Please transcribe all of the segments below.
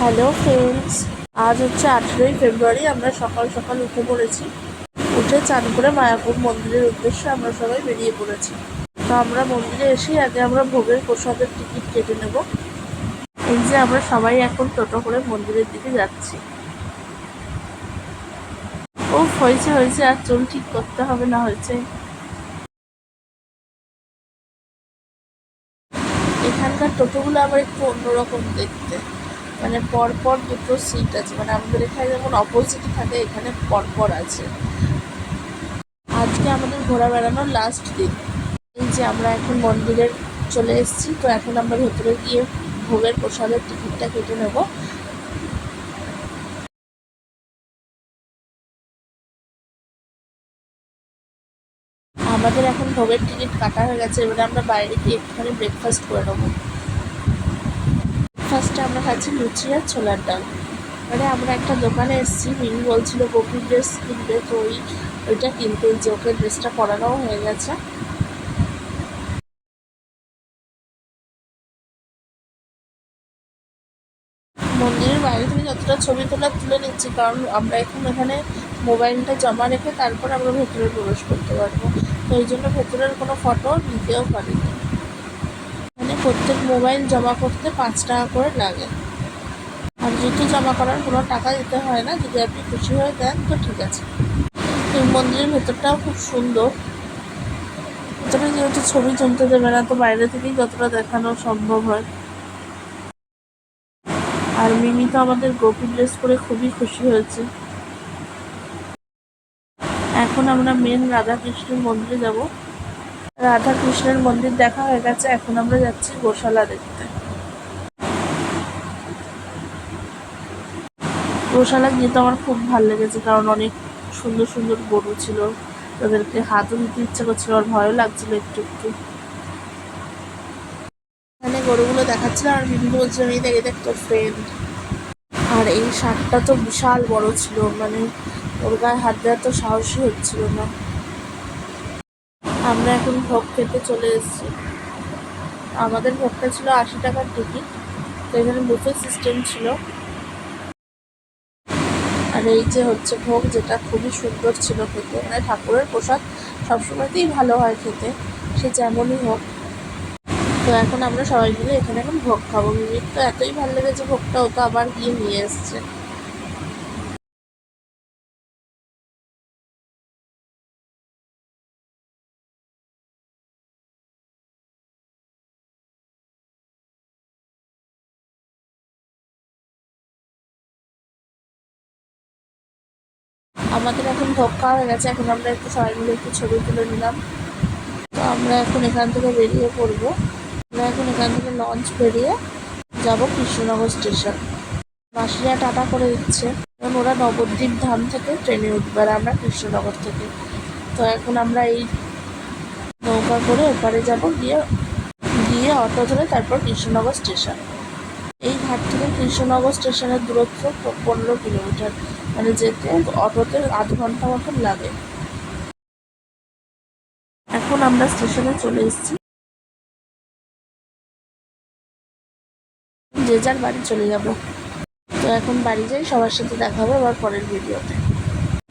Hello friends, আজ হচ্ছে 18ই ফেব্রুয়ারি। আমরা সকাল সকাল উঠে পড়েছি। উঠে চান করে মায়াপুর মন্দিরের উদ্দেশ্যে আমরা সবাই বেরিয়ে পড়েছি। তো আমরা মন্দিরে এসেই আগে আমরা ভোগের প্রসাদের টিকিট কেটে নেব। এই যে আমরা সবাই এখন টোটো করে মন্দিরের দিকে যাচ্ছি। হয়েছে হয়েছে, আর চুল ঠিক করতে হবে না হয়েছে। এখানকার টোটোগুলো আবার একটু অন্যরকম দেখতে, মানে পরপর দুটো সিট আছে, মানে আমাদের এখানে যেমন অপোজিটে থাকে এখানে পরপর আছে। আজকে আমাদের ঘোরা বেড়ানোর লাস্ট দিন। এই যে আমরা এখন মন্দিরে চলে এসেছি। তো এখন আমরা ভেতরে গিয়ে ভোগের প্রসাদের টিকিটটা কেটে নেব। আমাদের এখন ভোগের টিকিট কাটা হয়ে গেছে। এবারে আমরা বাইরে গিয়ে একটুখানি ব্রেকফাস্ট করে নেবো। ব্রেকফাস্টে আমরা খাচ্ছি লুচি আর ছোলার ডাল। মানে আমরা একটা দোকানে এসেছি, মিনি বলছিল গোপী ড্রেস কিনবে, তো ওইটা কিনতে যে ওকে ড্রেসটা পরানোও হয়ে গেছে। মন্দিরের বাইরে থেকে যতটা ছবি তুলে নিচ্ছি, কারণ আমরা এখন এখানে মোবাইলটা জমা রেখে তারপর আমরা ভেতরে প্রবেশ করতে পারবো। তো এই জন্য ভেতরের কোনো ফটো নিতেও পারিনি। মানে প্রত্যেক মোবাইল জমা করতে 5 টাকা করে লাগে। আর জুতো জমা করার কোনো টাকা দিতে হয় না, যদি আপনি খুশি হয়ে দেন তো ঠিক আছে। এই মন্দিরের ভেতরটাও খুব সুন্দর। ভেতরে যেহেতু ছবি তুলতে দেবে না, তো বাইরে থেকেই যতটা দেখানো সম্ভব হয়। আর মিমি তো আমাদের গোপী ড্রেস পরে খুবই খুশি হয়েছে। এখন আমরা মেন রাধাকৃষ্ণের মন্দিরে যাব। রাধাকৃষ্ণের মন্দির দেখা হয়ে গেছে, এখন আমরা যাচ্ছি গোশালা দেখতে। গোশালা গিয়ে তো আমার খুব ভালো লেগেছে, কারণ অনেক সুন্দর সুন্দর গরু ছিল। তাদেরকে হাতও দিতে ইচ্ছা করছিল, আর ভয়ও লাগছিল একটু একটু। এখানে গরুগুলো দেখাচ্ছিল আর মিমি বলছিল, এই দেখ দেখ তোর ফ্রেন্ড। আর এই ষাঁড়টা তো বিশাল বড় ছিল, মানে ওর গায়ে হাত দেওয়ার তো সাহসই হচ্ছিল না। আমরা এখন ভোগ খেতে চলে এসেছি। আমাদের ভোগটা ছিল 80 টাকার টিকিট। তো এখানে বুফে সিস্টেম ছিল। আর এই যে হচ্ছে ভোগ, যেটা খুবই সুন্দর ছিল খেতে। মানে ঠাকুরের প্রসাদ সবসময়তেই ভালো হয় খেতে, সে যেমনই হোক। তো এখন আমরা সবাই মিলে এখানে এখন ভোগ খাবো। মিমির তো এতই ভালো লেগেছে ভোগটা, ও তো আবার গিয়ে নিয়ে এসছে। আমাদের এখন ভোগ খাওয়া হয়ে গেছে, এখন আমরা একটু সবাই মিলে একটু ছবি তুলে নিলাম। তো আমরা এখন এখান থেকে বেরিয়ে পড়বো। আমরা এখন এখান থেকে লঞ্চ বেরিয়ে যাব কৃষ্ণনগর স্টেশন। মাসিরা টাটা করে দিচ্ছে, কারণ ওরা নবদ্বীপ ধাম থেকে ট্রেনে উঠবে আর আমরা কৃষ্ণনগর থেকে। তো এখন আমরা এই নৌকা করে ওপারে যাব, গিয়ে গিয়ে অটো ধরে তারপর কৃষ্ণনগর স্টেশন। এই ঘাট থেকে কৃষ্ণনগর স্টেশনের দূরত্ব 15 কিলোমিটার, মানে যেতে অটোতে আধ ঘন্টা মতন লাগে। এখন আমরা স্টেশনে চলে এসেছি, যে যার বাড়ি চলে যাব। তো এখন বাড়ি যাই, সবার সাথে দেখা হবে আবার পরের ভিডিওতে।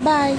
বাই।